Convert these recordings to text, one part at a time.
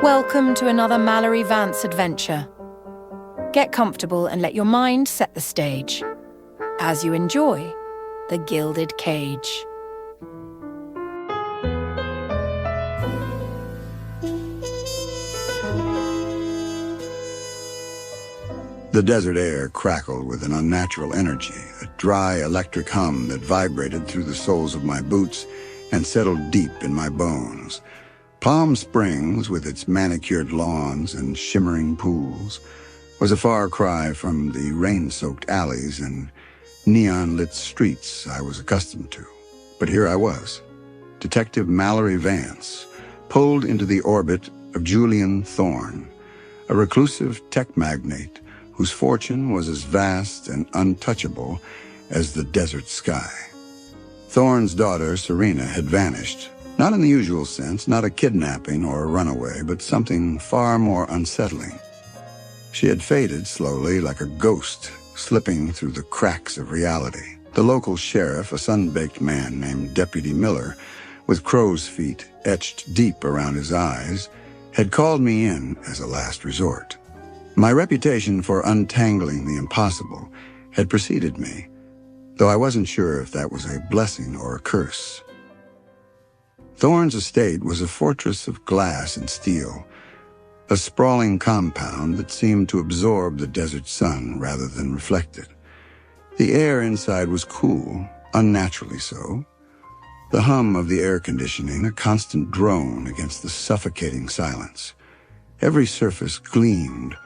Welcome to another Mallory Vance adventure. Get comfortable and let your mind set the stage as you enjoy the Gilded Cage. The desert air crackled with an unnatural energy, a dry electric hum that vibrated through the soles of my boots and settled deep in my bones. Palm Springs, with its manicured lawns and shimmering pools, was a far cry from the rain-soaked alleys and neon-lit streets I was accustomed to. But here I was, Detective Mallory Vance, pulled into the orbit of Julian Thorne, a reclusive tech magnate whose fortune was as vast and untouchable as the desert sky. Thorne's daughter, Serena, had vanished. Not in the usual sense, not a kidnapping or a runaway, but something far more unsettling. She had faded slowly like a ghost, slipping through the cracks of reality. The local sheriff, a sun-baked man named Deputy Miller, with crow's feet etched deep around his eyes, had called me in as a last resort. My reputation for untangling the impossible had preceded me, though I wasn't sure if that was a blessing or a curse. Thorne's estate was a fortress of glass and steel, a sprawling compound that seemed to absorb the desert sun rather than reflect it. The air inside was cool, unnaturally so. The hum of the air conditioning, a constant drone against the suffocating silence. Every surface gleamed.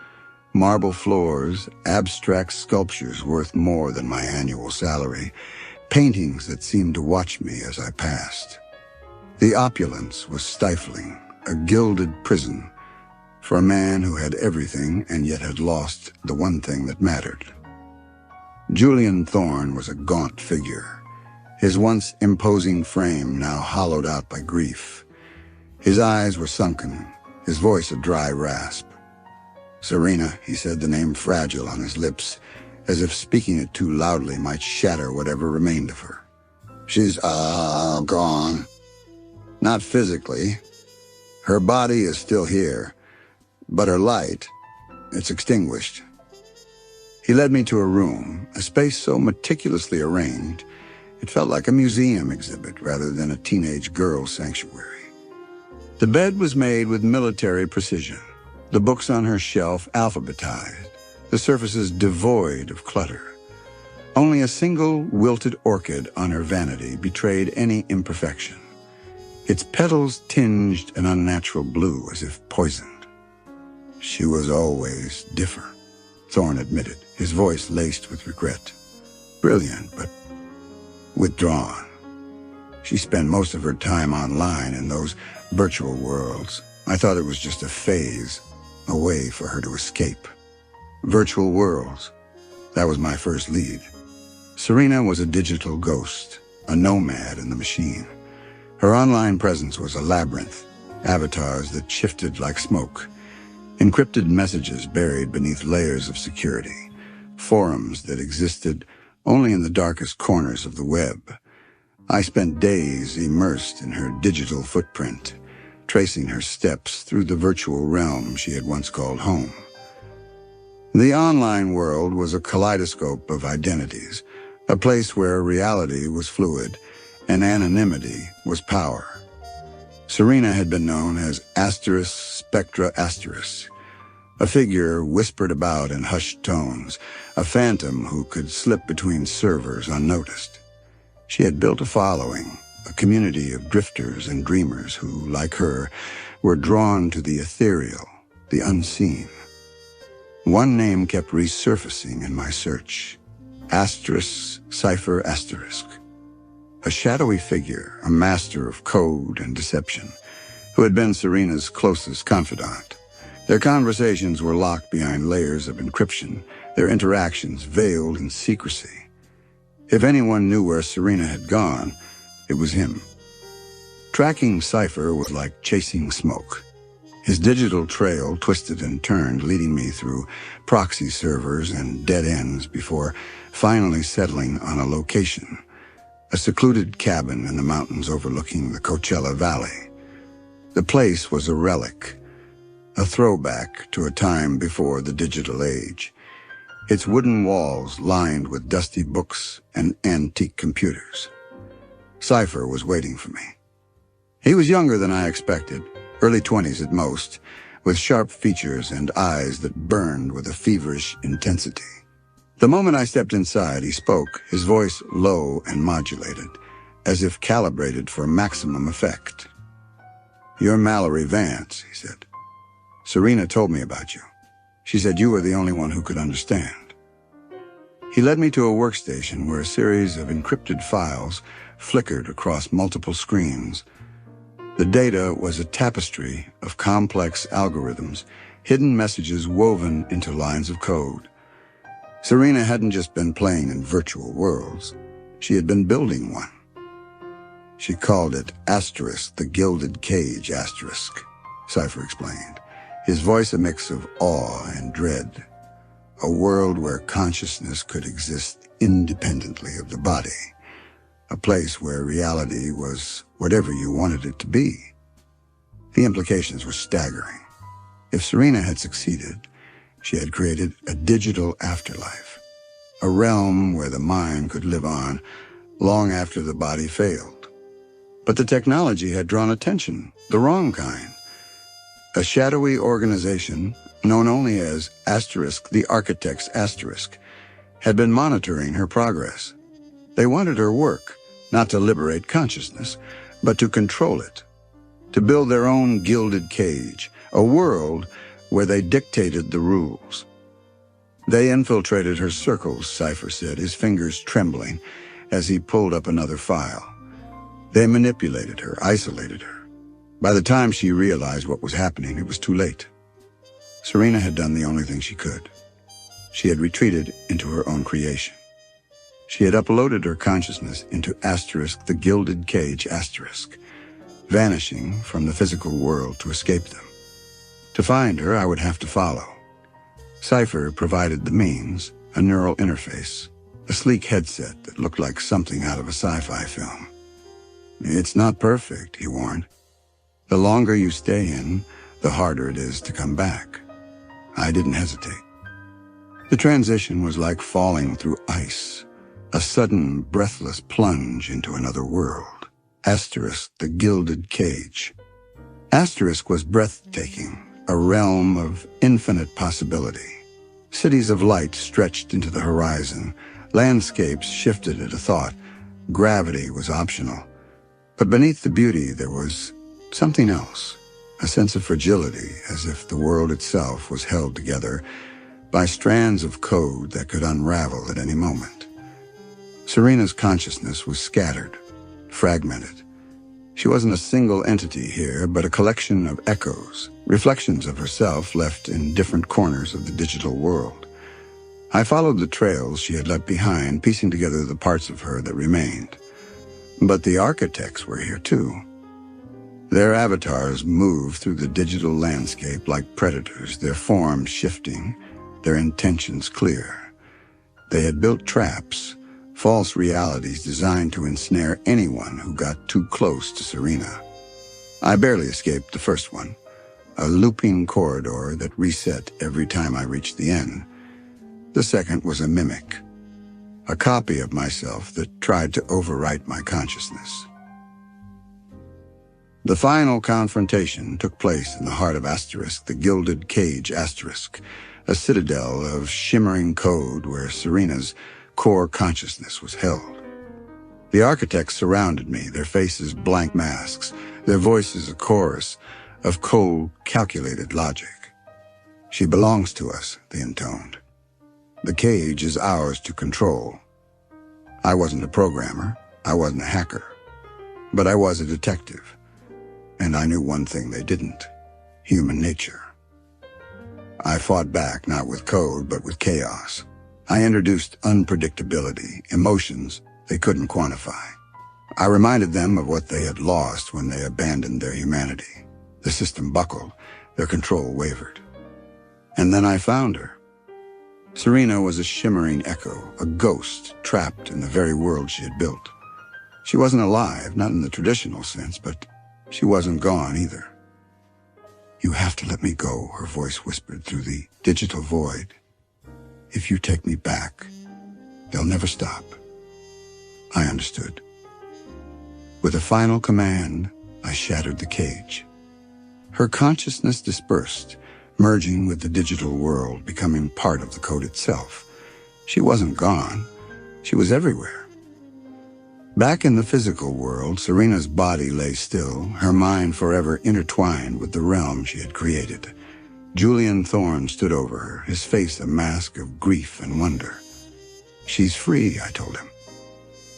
Marble floors, abstract sculptures worth more than my annual salary, paintings that seemed to watch me as I passed. The opulence was stifling, a gilded prison for a man who had everything and yet had lost the one thing that mattered. Julian Thorne was a gaunt figure, his once imposing frame now hollowed out by grief. His eyes were sunken, his voice a dry rasp. Serena, he said, the name fragile on his lips, as if speaking it too loudly might shatter whatever remained of her. She's, gone. Not physically. Her body is still here, but her light, it's extinguished. He led me to a room, a space so meticulously arranged, it felt like a museum exhibit rather than a teenage girl's sanctuary. The bed was made with military precision. The books on her shelf alphabetized, the surfaces devoid of clutter. Only a single wilted orchid on her vanity betrayed any imperfection. Its petals tinged an unnatural blue as if poisoned. She was always different, Thorne admitted, his voice laced with regret. Brilliant, but withdrawn. She spent most of her time online in those virtual worlds. I thought it was just a phase, a way for her to escape. Virtual worlds. That was my first lead. Serena was a digital ghost, a nomad in the machine. Her online presence was a labyrinth, avatars that shifted like smoke, encrypted messages buried beneath layers of security, forums that existed only in the darkest corners of the web. I spent days immersed in her digital footprint, tracing her steps through the virtual realm she had once called home. The online world was a kaleidoscope of identities, a place where reality was fluid and anonymity was power. Serena had been known as Asterisk Spectra Asterisk, a figure whispered about in hushed tones, a phantom who could slip between servers unnoticed. She had built a following, a community of drifters and dreamers who, like her, were drawn to the ethereal, the unseen. One name kept resurfacing in my search, Asterisk Cipher Asterisk, a shadowy figure, a master of code and deception, who had been Serena's closest confidant. Their conversations were locked behind layers of encryption, their interactions veiled in secrecy. If anyone knew where Serena had gone, it was him. Tracking Cipher was like chasing smoke. His digital trail twisted and turned, leading me through proxy servers and dead ends before finally settling on a location, a secluded cabin in the mountains overlooking the Coachella Valley. The place was a relic, a throwback to a time before the digital age, its wooden walls lined with dusty books and antique computers. Cypher was waiting for me. He was younger than I expected, early 20s at most, with sharp features and eyes that burned with a feverish intensity. The moment I stepped inside, he spoke, his voice low and modulated, as if calibrated for maximum effect. "You're Mallory Vance," he said. "Serena told me about you. She said you were the only one who could understand." He led me to a workstation where a series of encrypted files flickered across multiple screens. The data was a tapestry of complex algorithms, hidden messages woven into lines of code. Serena hadn't just been playing in virtual worlds. She had been building one. She called it the Gilded Cage, Cypher explained, his voice a mix of awe and dread. A world where consciousness could exist independently of the body. A place where reality was whatever you wanted it to be. The implications were staggering. If Serena had succeeded, she had created a digital afterlife, a realm where the mind could live on long after the body failed. But the technology had drawn attention, the wrong kind. A shadowy organization, known only as the Architect's Asterisk, had been monitoring her progress. They wanted her work, not to liberate consciousness, but to control it, to build their own gilded cage, a world where they dictated the rules. They infiltrated her circles, Cypher said, his fingers trembling as he pulled up another file. They manipulated her, isolated her. By the time she realized what was happening, it was too late. Serena had done the only thing she could. She had retreated into her own creation. She had uploaded her consciousness into the Gilded Cage, vanishing from the physical world to escape them. To find her, I would have to follow. Cypher provided the means, a neural interface, a sleek headset that looked like something out of a sci-fi film. "It's not perfect," he warned. "The longer you stay in, the harder it is to come back." I didn't hesitate. The transition was like falling through ice, a sudden, breathless plunge into another world. The Gilded Cage. Was breathtaking, a realm of infinite possibility. Cities of light stretched into the horizon, landscapes shifted at a thought, gravity was optional. But beneath the beauty there was something else, a sense of fragility, as if the world itself was held together by strands of code that could unravel at any moment. Serena's consciousness was scattered, fragmented. She wasn't a single entity here, but a collection of echoes, reflections of herself left in different corners of the digital world. I followed the trails she had left behind, piecing together the parts of her that remained. But the architects were here too. Their avatars moved through the digital landscape like predators, their forms shifting, their intentions clear. They had built traps, false realities designed to ensnare anyone who got too close to Serena. I barely escaped the first one, a looping corridor that reset every time I reached the end. The second was a mimic, a copy of myself that tried to overwrite my consciousness. The final confrontation took place in the heart of the Gilded Cage, a citadel of shimmering code where Serena's core consciousness was held. The architects surrounded me, their faces blank masks, their voices a chorus of cold, calculated logic. "She belongs to us," they intoned. "The cage is ours to control." I wasn't a programmer, I wasn't a hacker, but I was a detective, and I knew one thing they didn't: human nature. I fought back, not with code, but with chaos. I introduced unpredictability, emotions they couldn't quantify. I reminded them of what they had lost when they abandoned their humanity. The system buckled, their control wavered. And then I found her. Serena was a shimmering echo, a ghost trapped in the very world she had built. She wasn't alive, not in the traditional sense, but she wasn't gone either. "You have to let me go," her voice whispered through the digital void. "If you take me back, they'll never stop." I understood. With a final command, I shattered the cage. Her consciousness dispersed, merging with the digital world, becoming part of the code itself. She wasn't gone. She was everywhere. Back in the physical world, Serena's body lay still, her mind forever intertwined with the realm she had created. Julian Thorne stood over her, his face a mask of grief and wonder. "She's free," I told him.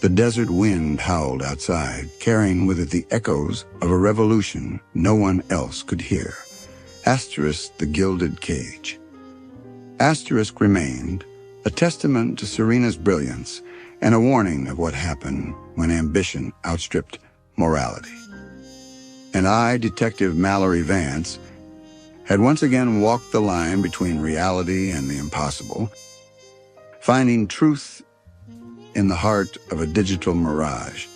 The desert wind howled outside, carrying with it the echoes of a revolution no one else could hear. Asterisk the gilded cage. Asterisk remained, a testament to Serena's brilliance and a warning of what happened when ambition outstripped morality. And I, Detective Mallory Vance, had once again walked the line between reality and the impossible, finding truth in the heart of a digital mirage.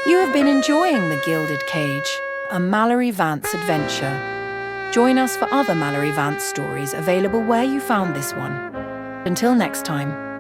You have been enjoying The Gilded Cage, a Mallory Vance adventure. Join us for other Mallory Vance stories available where you found this one. Until next time.